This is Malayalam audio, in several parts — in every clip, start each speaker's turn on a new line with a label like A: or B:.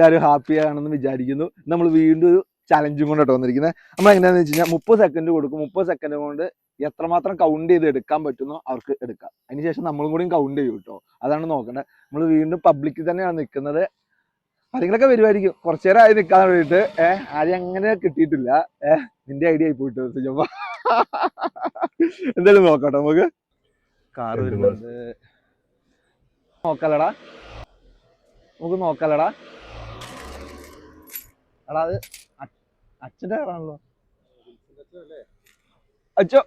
A: എല്ലാവരും ഹാപ്പി ആണെന്ന് വിചാരിക്കുന്നു. നമ്മൾ വീണ്ടും ഒരു ചലഞ്ചും കൊണ്ടാണ് വന്നിരിക്കുന്നത്. നമ്മൾ എങ്ങനെയാണെന്ന് വെച്ച് കഴിഞ്ഞാൽ 30 സെക്കൻഡ് കൊടുക്കും. 30 സെക്കൻഡ് കൊണ്ട് എത്രമാത്രം കൗണ്ട് ചെയ്ത് എടുക്കാൻ പറ്റുന്നോ അവർക്ക് എടുക്കാം. അതിനുശേഷം നമ്മളും കൂടിയും കൗണ്ട് ചെയ്യും കേട്ടോ. അതാണ് നോക്കേണ്ടത്. നമ്മൾ വീണ്ടും പബ്ലിക്കിൽ തന്നെയാണ് നിൽക്കുന്നത്. ആരെങ്കിലൊക്കെ വരുമായിരിക്കും. കുറച്ചു നേരം ആയി നിൽക്കാൻ വേണ്ടിയിട്ട് ആരും അങ്ങനെ കിട്ടിയിട്ടില്ല. നിന്റെ ഐഡിയ ആയി പോയിട്ട് എന്തായാലും നോക്കട്ടെ. നമുക്ക് കാറ് വരുന്നുണ്ട്. നോക്കാലടാ, നമുക്ക് നോക്കാലടാ. എടാ അത് അച്ഛൻ്റെ കാറാണല്ലോ. അച്ഛോ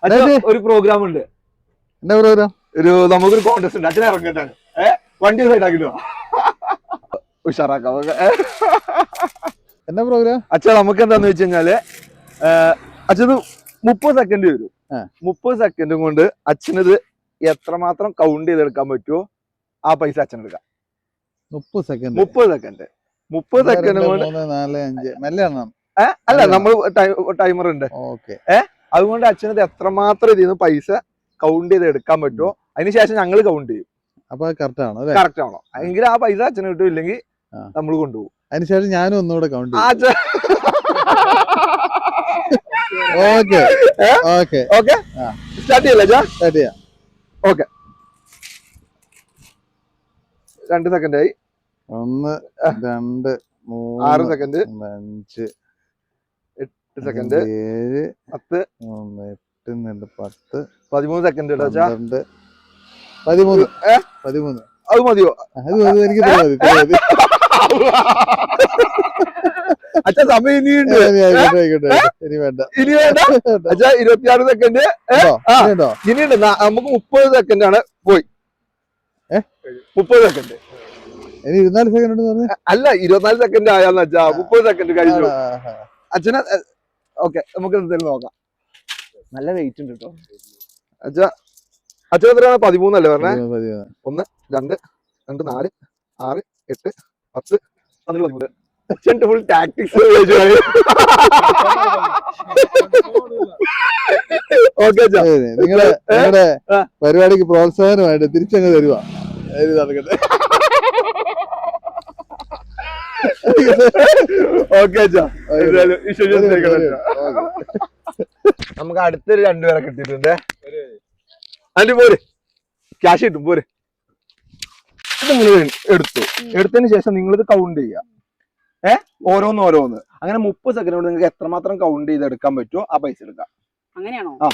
A: അച്ഛോ ഒരു പ്രോഗ്രാം ഉണ്ട്.
B: എന്താ പ്രോഗ്രാം?
A: നമുക്കൊരു കോൺടെസ്റ്റ് ഉണ്ട്. അച്ഛനെ ഇറങ്ങിയിട്ടാണ് വണ്ടി സൈഡാക്കിട്ടോ ഉഷാറാക്കാം.
B: എന്താ പ്രോഗ്രാം?
A: അച്ഛാ നമുക്ക് എന്താന്ന് വെച്ച് കഴിഞ്ഞാല് അച്ഛന് 30 സെക്കൻഡ് വരും. 30 സെക്കൻഡും കൊണ്ട് അച്ഛനത് എത്രമാത്രം കൗണ്ട് ചെയ്തെടുക്കാൻ പറ്റുമോ ആ പൈസ അച്ഛൻ എടുക്കാം. 30 സെക്കൻഡ് 30 സെക്കൻഡ് കൊണ്ട് അല്ല നമ്മൾ ടൈമർ ഉണ്ട്. അതുകൊണ്ട് അച്ഛനത് എത്രമാത്രം ഇതിൽ നിന്ന് പൈസ കൗണ്ട് ചെയ്ത് എടുക്കാൻ പറ്റുമോ അതിനുശേഷം ഞങ്ങൾ കൗണ്ട് ചെയ്യും.
B: അപ്പൊ കറക്റ്റ് ആണോ?
A: എങ്കിൽ ആ പൈസ അച്ഛന് കിട്ടും, ഇല്ലെങ്കിൽ നമ്മൾ കൊണ്ടുപോകും.
B: അതിനുശേഷം ഞാനും ഒന്നുകൂടെ കൗണ്ട്
A: സ്റ്റാർട്ട് ചെയ്യാം. ഓക്കെ 2 സെക്കൻഡ് ആയി.
B: 1 2 3
A: 6 സെക്കൻഡ്
B: 5
A: 8 സെക്കൻഡ്
B: 7
A: 10
B: 8 10
A: 13 സെക്കൻഡ്
B: 12 13
A: അത് മതിയോ?
B: എനിക്ക് മതി.
A: അച്ഛാ സമയം ഇനിയുണ്ട്.
B: ഇനി വേണ്ട.
A: അച്ഛാ 26 സെക്കൻഡ് ഇനിയുണ്ട്. നമുക്ക് 30 സെക്കൻഡ് ആണ് പോയി. 30 സെക്കൻഡ്
B: ഇനി 24 സെക്കൻഡ്
A: അല്ല 24 സെക്കൻഡ് ആയാന്ന് വെച്ചാ 30 സെക്കൻഡ് കഴിഞ്ഞു. അച്ഛനെ ഓക്കെ നമുക്ക് എന്തായാലും നോക്കാം. നല്ല വെയിറ്റ് ഉണ്ട് കേട്ടോ. അച്ഛൻ എത്രയാണ്? 13 അല്ലേ പറഞ്ഞേ? 1 2 2 4 6 8 10 11 അച്ഛൻ്റെ ഫുൾ ടാക്ടിക്സ്.
B: നിങ്ങളുടെ പരിപാടിക്ക് പ്രോത്സാഹനമായിട്ട് തിരിച്ചങ്ങ് തരുവാ.
A: നമുക്ക് അടുത്തൊരു 2 പേരെ കിട്ടിയിട്ടുണ്ട്. അതിന് പോര് ക്യാഷ് കിട്ടും. പോര് ഇത് നിങ്ങൾ എടുത്തതിന് ശേഷം നിങ്ങളിത് കൗണ്ട് ചെയ്യുക. ഓരോന്ന് അങ്ങനെ 30 സെക്കൻഡ് കൊണ്ട് നിങ്ങൾക്ക് എത്രമാത്രം കൗണ്ട് ചെയ്ത് എടുക്കാൻ പറ്റുമോ ആ പൈസ എടുക്കാം. ആ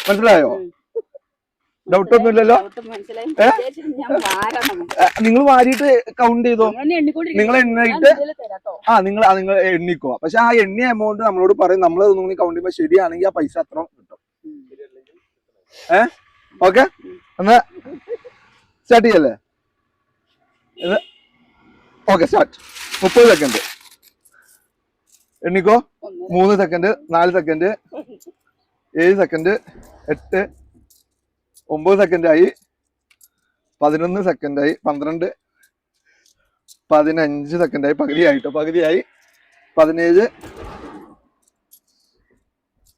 A: മനസ്സിലായോ? ഡൗട്ട് ഒന്നും ഇല്ലല്ലോ? നിങ്ങൾ വാരിയിട്ട് കൗണ്ട് ചെയ്തോ. നിങ്ങൾ എണ്ണിയിട്ട് നിങ്ങൾ എണ്ണിക്കോ. പക്ഷെ ആ എണ്ണിയ എമൗണ്ട് നമ്മളോട് പറയും. നമ്മൾ അതൊന്നും കൂടി കൗണ്ട് ചെയ്യുമ്പോൾ ശരിയാണെങ്കിൽ ആ പൈസ അത്ര കിട്ടും. ഓക്കെ എന്നാ സ്റ്റാർട്ട് ചെയ്യല്ലേ? Okay start. 30 സെക്കൻഡ് എണ്ണിക്കോ. 3 സെക്കൻഡ് 4 സെക്കൻഡ് 7 സെക്കൻഡ് 8 9 സെക്കൻഡ് ആയി. 11 സെക്കൻഡ് ആയി. 12 15 സെക്കൻഡ് ആയി. പകുതിയായി. 17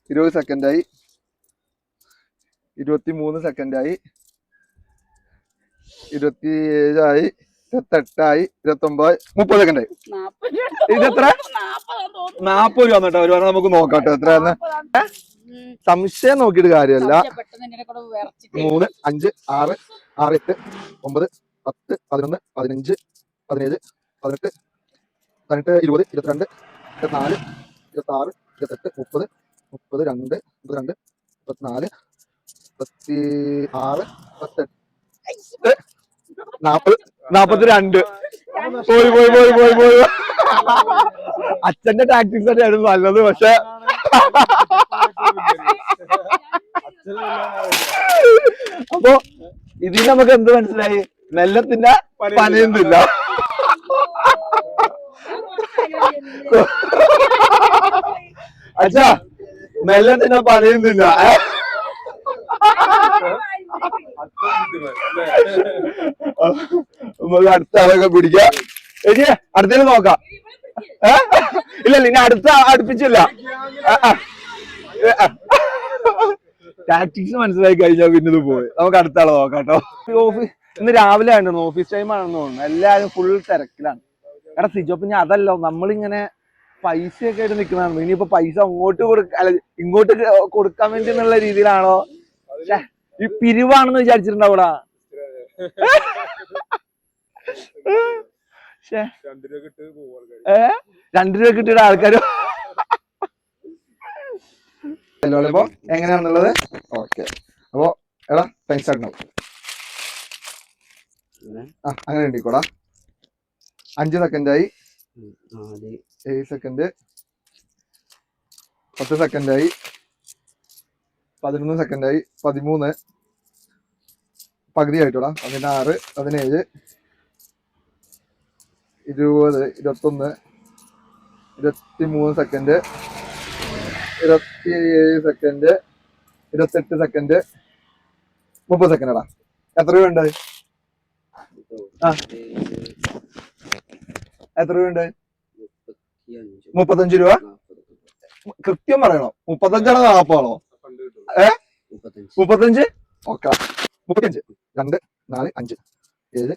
A: 20 സെക്കൻഡ് ആയി. 23 സെക്കൻഡ് ആയി. 27 ആയി. 28 ആയി. 29 30 സെക്കൻഡ് ആയി. ഇതെത്ര? 40 രൂപ വന്നിട്ടോ. ഒരു പറഞ്ഞാൽ നമുക്ക് നോക്കാട്ടോ എത്രയാന്ന്. സംശയം നോക്കിയിട്ട് കാര്യമല്ല. 3 5 6 6 8 9 10 11 15 17 18 18 20 22 24 26 28 30 32 32 34 36 18 40 42 പോയി. അച്ഛന്റെ ടാക്ടിക്സ് തന്നെയായിരുന്നു നല്ലത്. പക്ഷെ അപ്പൊ ഇതിൽ നമുക്ക് എന്ത് മനസ്സിലായി? മെല്ലത്തിന്റെ പനയുന്നില്ല. അച്ഛാ മെല്ലത്തിന്റെ പനയുന്നില്ല. നമുക്ക് അടുത്ത ആളൊക്കെ പിടിക്കാം. അടുത്തേക്ക് നോക്കാം. ഇല്ല ഇനി അടുത്ത അടുപ്പിച്ചില്ല. ടാക്ടിക്സ് മനസ്സിലായി കഴിഞ്ഞാൽ പിന്നെ ഇത് പോയി. നമുക്ക് അടുത്ത ആളെ നോക്കാം കേട്ടോ. ഇന്ന് രാവിലെ ആയിരുന്നു ഓഫീസ് ടൈം ആണെന്ന് തോന്നുന്നു, എല്ലാരും ഫുൾ തിരക്കിലാണ്. എടാ സിജോ, പിന്നെ അതല്ലോ നമ്മളിങ്ങനെ പൈസയൊക്കെ ആയിട്ട് നിൽക്കുന്നതാണ്. ഇനിയിപ്പോ പൈസ അങ്ങോട്ട് അല്ല ഇങ്ങോട്ട് കൊടുക്കാൻ വേണ്ടി എന്നുള്ള രീതിയിലാണോ? ഈ പിരിവാണെന്ന് വിചാരിച്ചിട്ടുണ്ടാവൂടാ. 2 രൂപ കിട്ടിയ ആൾക്കാര് അപ്പൊ എങ്ങനെയാണെന്നുള്ളത്. ഓക്കെ, അപ്പൊ എടാ പൈസ ഉണ്ടാവും. അങ്ങനെ ഉണ്ടിക്കോടാ. 5 സെക്കൻഡായി, 7 സെക്കൻഡ്, 10 സെക്കൻഡായി, 11 സെക്കൻഡായി, 13, പകുതി ആയിട്ടോടാ, 16, 17, 20, 21, 23 സെക്കൻഡ്, 27 സെക്കൻഡ്, 28 സെക്കൻഡ്, 30 സെക്കൻഡാ. എത്ര രൂപ ഉണ്ട്? എത്ര രൂപ ഉണ്ട്? 35 രൂപ. കൃത്യം പറയണോ? 35ആണോ 40ആണോ? 35. ഓക്കെ, 35, 2, 4, 5, 7,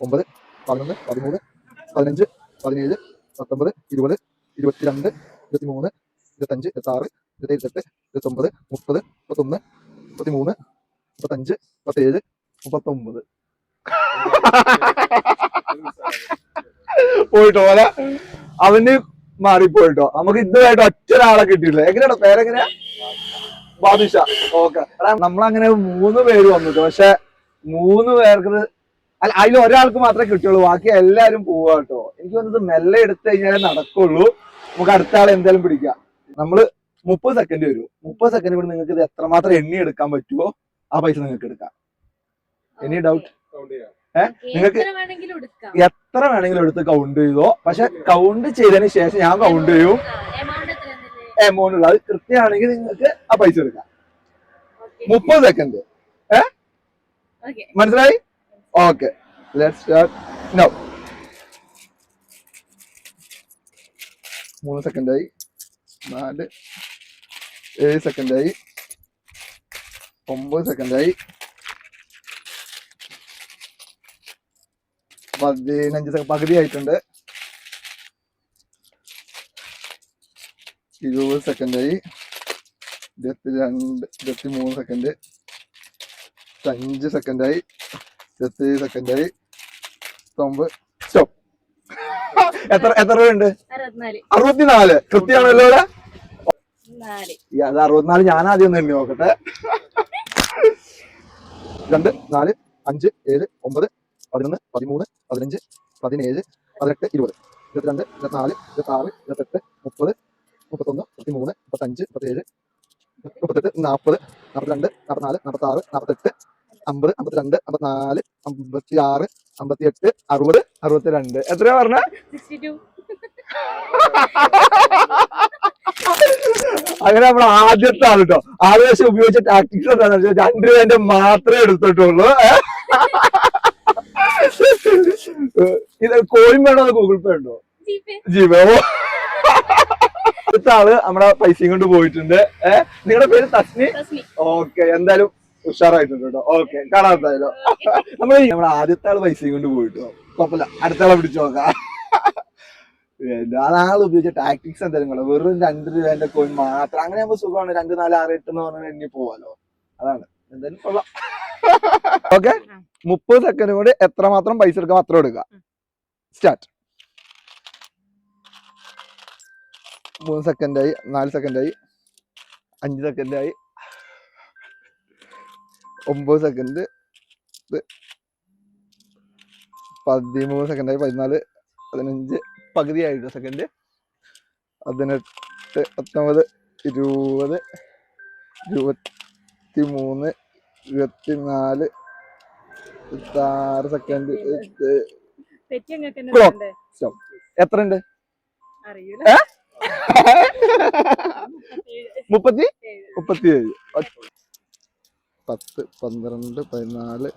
A: 9, 11, 13, 15, 17, 19, 20, 22, 23, 25, 26, 27, 28, 29, 30, 31, 33, 35, 37, 39. പോയിട്ടോ അല്ലെ, അവന് മാറിപ്പോയിട്ടോ. നമുക്ക് ഇതുമായിട്ട് ഒറ്റ ഒരാളെ കിട്ടിയില്ല. എങ്ങനെയാണോ പേരെങ്ങനെയാ? ബാദുഷ. ഓക്കെ, നമ്മളങ്ങനെ 3 പേര് വന്നിട്ട്, പക്ഷെ 3 പേർക്ക് അല്ല, അതിൽ ഒരാൾക്ക് മാത്രമേ കിട്ടുള്ളൂ, ബാക്കി എല്ലാരും പോവാ കേട്ടോ. എനിക്ക് തോന്നുന്നത് മെല്ലെ എടുത്തു കഴിഞ്ഞാലേ നടക്കുള്ളൂ. നമുക്ക് അടുത്ത ആളെ എന്തായാലും പിടിക്കാം. നമ്മള് 30 സെക്കൻഡ് വരും. 30 സെക്കൻഡ് കൊണ്ട് നിങ്ങൾക്ക് ഇത് എത്രമാത്രം എണ്ണി എടുക്കാൻ പറ്റുമോ ആ പൈസ നിങ്ങൾക്ക് എടുക്കാം. Any doubt? നിങ്ങൾക്ക് എത്ര വേണമെങ്കിലും എടുത്ത് കൗണ്ട് ചെയ്തോ. പക്ഷെ കൗണ്ട് ചെയ്തതിന് ശേഷം ഞാൻ കൗണ്ട് ചെയ്യും എമൗണ്ട് ഉള്ളത്. അത് കൃത്യമാണെങ്കിൽ നിങ്ങൾക്ക് ആ പൈസ എടുക്കാം. 30 സെക്കൻഡ്. മനസ്സിലായി? Okay, let's start now. 3 സെക്കൻഡായി, 4, 7 സെക്കൻഡായി, 9 സെക്കൻഡായി, 15 പകുതി ആയിട്ടുണ്ട്. 20 സെക്കൻഡായി, 22, 23 സെക്കൻഡ്, 5 സെക്കൻഡായി, 27 സെക്കൻഡായി, 9. സ്റ്റോപ്പ്. എത്ര രൂപയുണ്ട്? 64. കൃത്യമാണല്ലോ ഇവിടെ. അത് 64. ഞാൻ ആദ്യം ഒന്ന് എണ്ണി നോക്കട്ടെ. 2, 4, 5, 7, 9, 11, 13, 15, 17, 18, 20, 22, 24, 26, 28, 30, 31, 33, 35, 37, 38, 40, 42, 44, 46, 48, 50, 52, 54, 56, 58, 60, 62. എത്രയാ പറഞ്ഞ? 62. അങ്ങനെ നമ്മൾ ആദ്യത്തെ ആൾ കേട്ടോ. ആവേശം ഉപയോഗിച്ച ടാക്ടിക്സ് എന്താണെന്ന് വെച്ചാൽ 2 രൂപേന്റെ മാത്രമേ എടുത്തിട്ടുള്ളൂ. ഇത് കോയിൻ വേണോ ഗൂഗിൾ പേ ഉണ്ടോ? ജിപേ. അടുത്ത ആള് നമ്മുടെ പൈസയും കൊണ്ട് പോയിട്ടുണ്ട്. നിങ്ങളുടെ പേര് തസ്നി? ഓക്കെ, എന്തായാലും ഉഷാറായിട്ടുണ്ട് കേട്ടോ. ഓക്കെ, കാണാൻ എന്തായാലും. നമ്മുടെ ആദ്യത്തെ ആള് പൈസയും കൊണ്ട് പോയിട്ടോ. കുഴപ്പമില്ല, അടുത്ത ആളെ പിടിച്ചു നോക്കാം. അതാൾ ഉപയോഗിച്ച ടാക്ടിക്സ് എന്തായാലും വെറും 2 രൂപേന്റെ കോയിൻ മാത്രം. അങ്ങനെ ആകുമ്പോൾ സുഖമാണ്. 2, 4, 6, 8 എന്ന് പറഞ്ഞാൽ എണ്ണി പോവാലോ. അതാണ് എന്തായാലും കൊള്ളാം. ഓക്കെ, 30 സെക്കൻഡ് കൊണ്ട് എത്രമാത്രം പൈസ എടുക്കാം അത്ര എടുക്കാം. സ്റ്റാർട്ട്. 3 സെക്കൻഡായി, 4 സെക്കൻഡായി, 5 സെക്കൻഡായി, 9 സെക്കൻഡ്, 13 സെക്കൻഡായി, 14, 15 പകുതിയായിട്ടോ സെക്കൻഡ്, 18, 19, 20, 23, 24, 26 സെക്കൻഡ്. എത്ര ഉണ്ട്? 37. 10, 12, 14,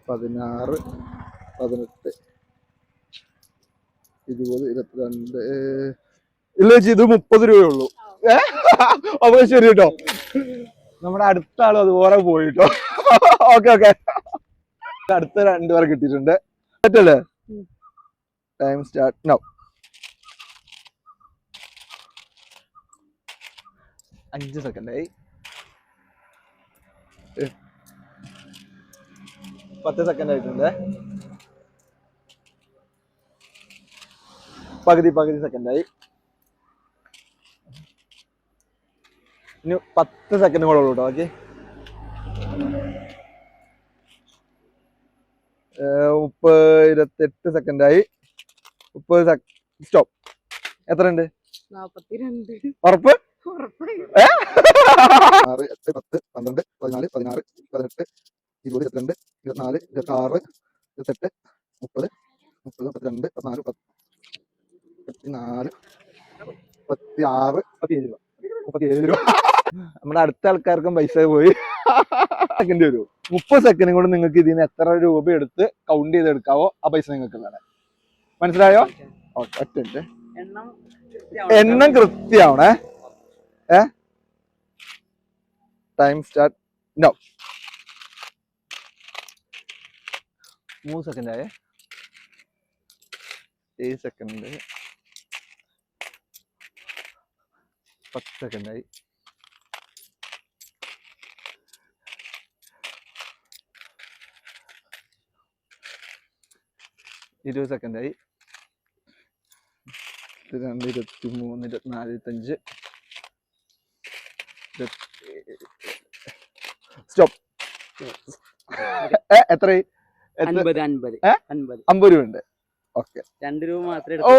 A: 16, 18, 20, 22. ഇല്ല ചേച്ചി, ഇത് 30 രൂപയുള്ളൂ. അപ്പൊ ശരി കേട്ടോ. നമ്മുടെ അടുത്ത ആളും അതുപോലെ പോയിട്ടോ. ഓക്കെ. അടുത്ത 2 പേർ കിട്ടിയിട്ടുണ്ട് പറ്റല്ലേ? Time start now. 5 സെക്കൻഡായി. 10 സെക്കൻഡ് ആയിട്ടുണ്ട്. പകുതി സെക്കൻഡായി. ഇനി 10 സെക്കൻഡ് കൂടെ ഉള്ളൂ കേട്ടോ. ഓക്കെ, 28 സെക്കൻഡായി. 30 സ്റ്റോപ്പ്. എത്ര ഉണ്ട്?
C: 42.
A: ഉറപ്പ്?
B: 6, 8, 10, 12, 14, 16, 18, 20, 22, 24, 26, 28, 30, 32, 34, 34, 36, 37 രൂപ. നമ്മുടെ അടുത്ത ആൾക്കാർക്കും പൈസ പോയി. സെക്കൻഡ് വരും. 30 സെക്കൻഡ് കൊണ്ട് നിങ്ങൾക്ക് ഇതിന് എത്ര രൂപ എടുത്ത് കൗണ്ട് ചെയ്തെടുക്കാവോ ആ പൈസ നിങ്ങൾക്ക് വേണം. മനസ്സിലായോ? ഓക്കെ, ഒറ്റ എണ്ണം കൃത്യമാവണേ. Time start now. 3 സെക്കൻഡ് ആയേ. 7 സെക്കൻഡ്. 10 സെക്കൻഡായി. 20 സെക്കൻഡായി. 22, 23, 24, 25. സ്റ്റോപ്പ്. എത്രയായി? 50 രൂപ ഉണ്ട്. ഓക്കെ,
C: 2 രൂപ മാത്രമേ
A: ഓ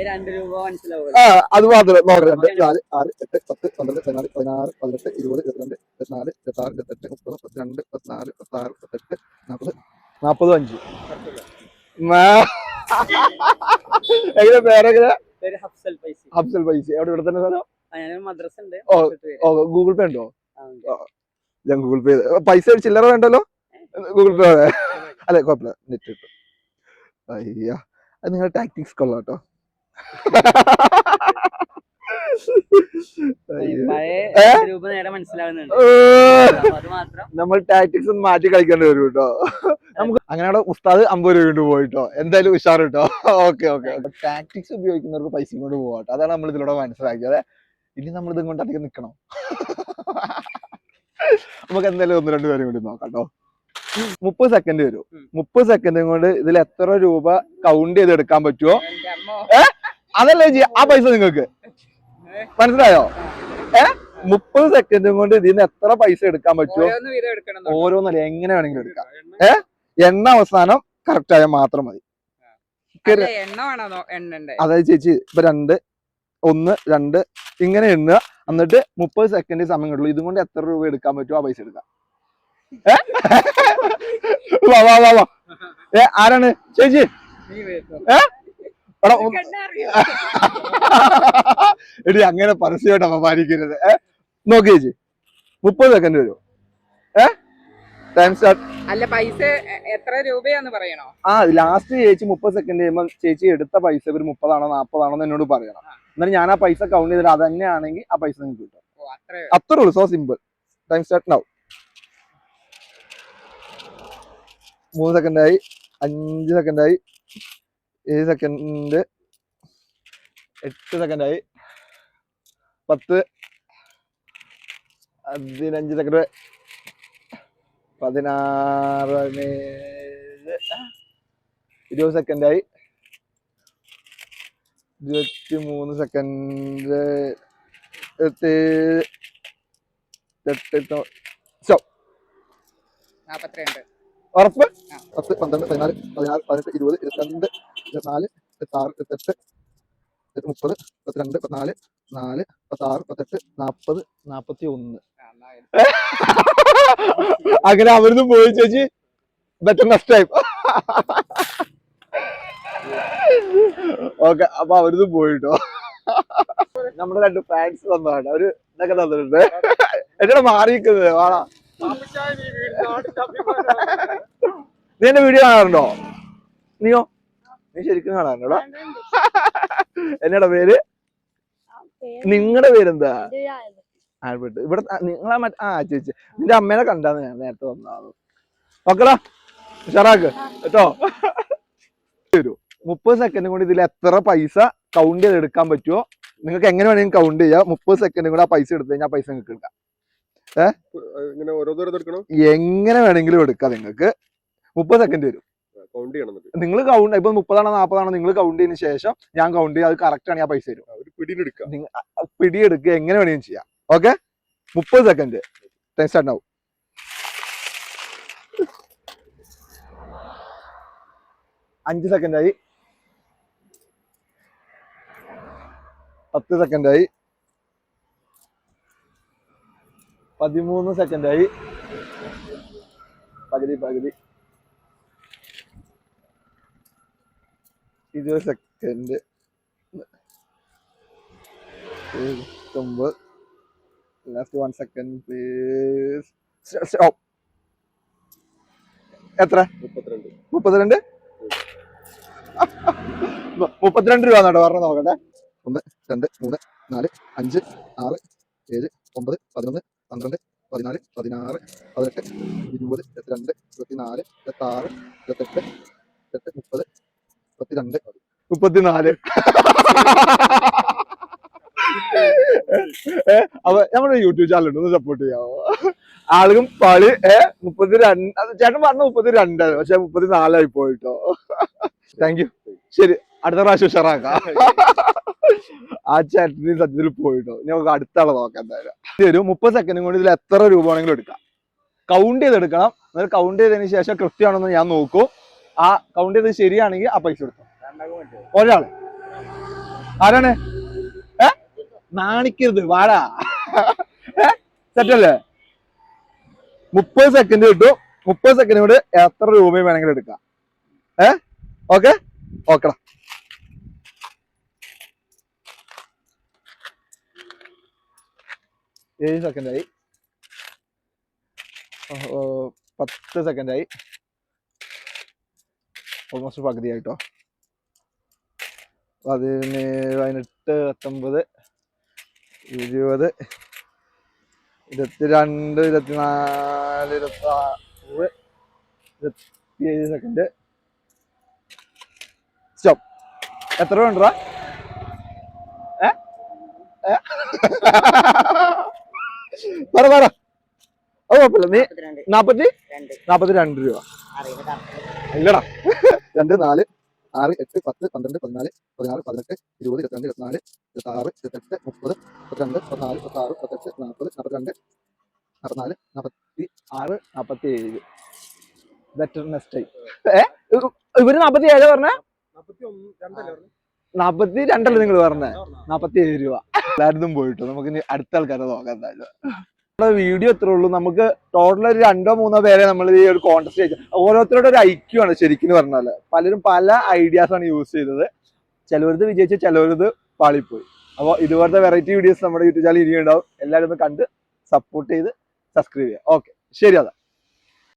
C: 2 രൂപ മനസ്സിലാവും.
A: അത് മാത്രം നോക്കാം. 2, 4, 6, 8, 10, 12, 14, 16, 18, 20, 22, 24, 26, 28, 30, 32, 34, 36, 38, 40, 45. എങ്ങനെ പേരെങ്ങനെ? ഹഫ്സൽ പൈസ. എവിടെ? ഇവിടെ തന്നെ സ്ഥലം?
C: മദ്രസ ഉണ്ട്.
A: ഓ, ഗൂഗിൾ പേ ഉണ്ടോ? ഞാൻ ഗൂഗിൾ പേ. പൈസ ചില്ലറ വേണ്ടല്ലോ. ഗൂഗിൾ പേ അല്ലെ, കുഴപ്പമില്ല, നെറ്റ് കിട്ടും. അയ്യാ, അത് നിങ്ങളുടെ ടാക്ടിക്സ് കൊള്ളാം കേട്ടോ. നമ്മൾ ടാക്ടിക്സ് ഒന്ന് മാറ്റി കളിക്കേണ്ടി വരും കേട്ടോ. നമുക്ക് അങ്ങനെ ഉസ്താദ് 50 രൂപ കൊണ്ട് പോയിട്ടോ. എന്തായാലും ഉഷാർ കേട്ടോ. ഓക്കെ. ടാക്ടിക്സ് ഉപയോഗിക്കുന്നവർക്ക് പൈസ കൊണ്ട് പോവാട്ടോ. അതാണ് നമ്മൾ ഇതിലൂടെ മനസ്സിലാക്കിയത്. ഇനി നമ്മൾ ഇതും കൊണ്ട് അധികം നിക്കണം. നമുക്ക് എന്തായാലും 1-2 പേരും കൂടി നോക്കാം കേട്ടോ. 30 സെക്കൻഡ് വരും. 30 സെക്കൻഡ് കൊണ്ട് ഇതിൽ എത്ര രൂപ കൗണ്ട് ചെയ്ത് എടുക്കാൻ പറ്റുമോ? അതല്ലേ ചെയ്യാ ആ പൈസ നിങ്ങൾക്ക് മനസ്സിലായോ? 30 സെക്കൻഡ് കൊണ്ട് ഇതിന് എത്ര പൈസ എടുക്കാൻ പറ്റുമോ? ഓരോന്നല്ല, എങ്ങനെ വേണമെങ്കിലും എടുക്കാം. എണ്ണ അവസാനം കറക്റ്റ് ആയാൽ മാത്രം മതി. അതായത് ചേച്ചി ഇപ്പൊ 2, 1, 2 ഇങ്ങനെ എണ്ണുക. എന്നിട്ട് 30 സെക്കൻഡ് സമയം കിട്ടുള്ളൂ. ഇതും കൊണ്ട് എത്ര രൂപ എടുക്കാൻ പറ്റുമോ ആ പൈസ എടുക്കാം. വാ. ആരാണ് ചേച്ചി? എടി അങ്ങനെ പരസ്യമായിട്ട് അപമാനിക്കരുത്. നോക്കി ചേച്ചി, 30 സെക്കൻഡ് വരും. Time start.
C: അല്ല, പൈസ എത്ര രൂപയാന്ന് പറയണോ?
A: ലാസ്റ്റ് ചേച്ചി 30 സെക്കൻഡ് കഴിയുമ്പോ ചേച്ചി എടുത്ത പൈസ ഒരു 30 ആണോ 40 ആണോ എന്നോട് പറയണം. എന്നാലും ഞാൻ ആ പൈസ കൗണ്ട് ചെയ്തിട്ട് അത് തന്നെയാണെങ്കിൽ ആ പൈസ നിങ്ങൾക്ക് കിട്ടും. അത്രേ ഉള്ളൂ. So simple. Time start now. 3 സെക്കൻഡായി. 5 സെക്കൻഡായി. 7 second. 8 സെക്കൻഡായി. 10, 15 second. 16, 20 സെക്കൻഡായി. 23 second.
C: 42.
A: ഉറപ്പ്? 10, 12, 14, 16, 18, 20, 22, 24, 26, 28, 30, 32, 14, 4, 16, 18, 40, 41. അങ്ങനെ അവരിന്ന് പോയി ചേച്ചി. Better next time. ഓക്കെ, അപ്പൊ അവരിന്ന് പോയിട്ടോ. നമ്മുടെ 2 ഫാൻസ് വന്നതാണ്. അവര് ഇതൊക്കെ തന്നിട്ടുണ്ട്. എന്നോട് മാറിയിരിക്കുന്നത് വാടാ. നീ എന്റെ വീഡിയോ കാണാറുണ്ടോ? നീയോ? നീ ശരിക്കും കാണാറുണ്ടോടാ? എന്നോட പേര്? നിങ്ങളുടെ പേരെന്താ?
B: ആൽബർട്ട് ഇവിടെ നിങ്ങളെ ചേച്ചി നിന്റെ അമ്മേനെ കണ്ടാന്ന് ഞാൻ നേരത്തെ വന്നത്. ഓക്കെടാ ഉഷാറാക്ക് കേട്ടോ. 30 സെക്കൻഡ് കൊണ്ട് ഇതിൽ എത്ര പൈസ കൗണ്ട് ചെയ്ത് എടുക്കാൻ പറ്റുമോ നിങ്ങൾക്ക് എങ്ങനെ വേണമെങ്കിൽ കൗണ്ട് ചെയ്യാം. 30 സെക്കൻഡ് കൂടെ ആ പൈസ എടുത്തു കഴിഞ്ഞാൽ പൈസ നിങ്ങൾക്ക് എടുക്കാം. എങ്ങനെ വേണമെങ്കിലും എടുക്കാം. നിങ്ങൾക്ക് 30 സെക്കൻഡ് വരും. നിങ്ങൾ കൗണ്ട് ഇപ്പൊ 30 40 നിങ്ങൾ കൗണ്ട് ചെയ്തതിനു ശേഷം ഞാൻ കൗണ്ട് ചെയ്ത് അത് കറക്റ്റ് ആണ് ആ പൈസ തരും. പിടിയെടുക്കുക എങ്ങനെ വേണമെങ്കിലും ചെയ്യാം. ഓക്കെ 30 സെക്കൻഡ് ടൈം സ്റ്റാർട്ട് ആവും. 5 സെക്കൻഡായി, 10 സെക്കൻഡായി, 13 സെക്കൻഡായി, പകുതി 20 സെക്കൻഡ്, 9 ലാസ്റ്റ് 1 സെക്കൻഡ് പ്ലീസ്. എത്ര? 32 32 രൂപ എന്നാട്ടോ പറഞ്ഞ നോക്കട്ടെ. 1 2 3 4 5 6 7 9 11 12 14 16 18 20 22 24 26 28 30 32 34. അപ്പൊ നമ്മുടെ യൂട്യൂബ് ചാനൽ ഉണ്ട്, ഒന്ന് സപ്പോർട്ട് ചെയ്യാമോ? ആളുകൾ പളി 32. ചേട്ടൻ പറഞ്ഞ 32 പക്ഷെ 34 പോയിട്ടോ. Thank you. ശരി, അടുത്ത പ്രാവശ്യം ഉഷാറാക്കാം. ആ ചേട്ടന് സത്യത്തിൽ പോയിട്ടോ. നമുക്ക് അടുത്ത ആളെ നോക്കാം. എന്തായാലും 30 സെക്കൻഡ് കൊണ്ട് ഇതിൽ എത്ര രൂപ വേണമെങ്കിലും എടുക്കാം. കൗണ്ട് ചെയ്തെടുക്കണം. എന്നിട്ട് കൗണ്ട് ചെയ്തതിന് ശേഷം കൃത്യമാണെന്ന് ഞാൻ നോക്കും. ആ കൗണ്ട് ചെയ്ത് ശരിയാണെങ്കിൽ ആ പൈസ എടുക്കും. ഒരാള് ആരാണ്? നാണിക്കരുത്, വാടാ. സെറ്റല്ലേ? 30 സെക്കൻഡ് കിട്ടും. 30 സെക്കൻഡ് കൊണ്ട് എത്ര രൂപ വേണമെങ്കിലും എടുക്കാം. ഓക്കെ ഓക്കെടാ. 7 സെക്കൻഡായി, 10 സെക്കൻഡായി, ഓൾമോസ്റ്റ് പകുതിയായിട്ടോ. 17 18 19 20 22 24 26 27 സെക്കൻഡ്. സ്റ്റോപ്പ്. എത്ര വേണ്ടാ? പറ അത് കുഴപ്പമില്ല. നീ 42 രൂപ. ഇല്ലടാ. 2 4 6 8 10 12 14 16 18 20 22 24 26 28 30 32 34 36 38 40 42 44 46 47. Better next time. ഇവര് 47 പറഞ്ഞ 42 നിങ്ങൾ പറഞ്ഞേ. 47 രൂപ. എല്ലായിടത്തും പോയിട്ടോ. നമുക്ക് ഇനി അടുത്ത ആൾക്കാരെ നോക്കാം. എന്തായാലും വീഡിയോ എത്ര ഉള്ളൂ. നമുക്ക് ടോട്ടൽ ഒരു 2 3 പേരെ നമ്മൾ ഈ ഒരു കോൺടെസ്റ്റ് ചെയ്ത് ഓരോരുത്തരുടെ ഒരു ഐക്യമാണ് ശരിക്കും പറഞ്ഞാല്. പലരും പല ഐഡിയാസ് ആണ് യൂസ് ചെയ്തത്. ചിലവരത് വിജയിച്ച് ചിലവരത് പാളിപ്പോയി. അപ്പോൾ ഇതുപോലത്തെ വെറൈറ്റി വീഡിയോസ് നമ്മുടെ യൂട്യൂബ് ചാനൽ ഇനിയും ഉണ്ടാവും. എല്ലാവരും ഒന്ന് കണ്ട് സപ്പോർട്ട് ചെയ്ത് സബ്സ്ക്രൈബ് ചെയ്യുക. ഓക്കെ ശരി. അതാ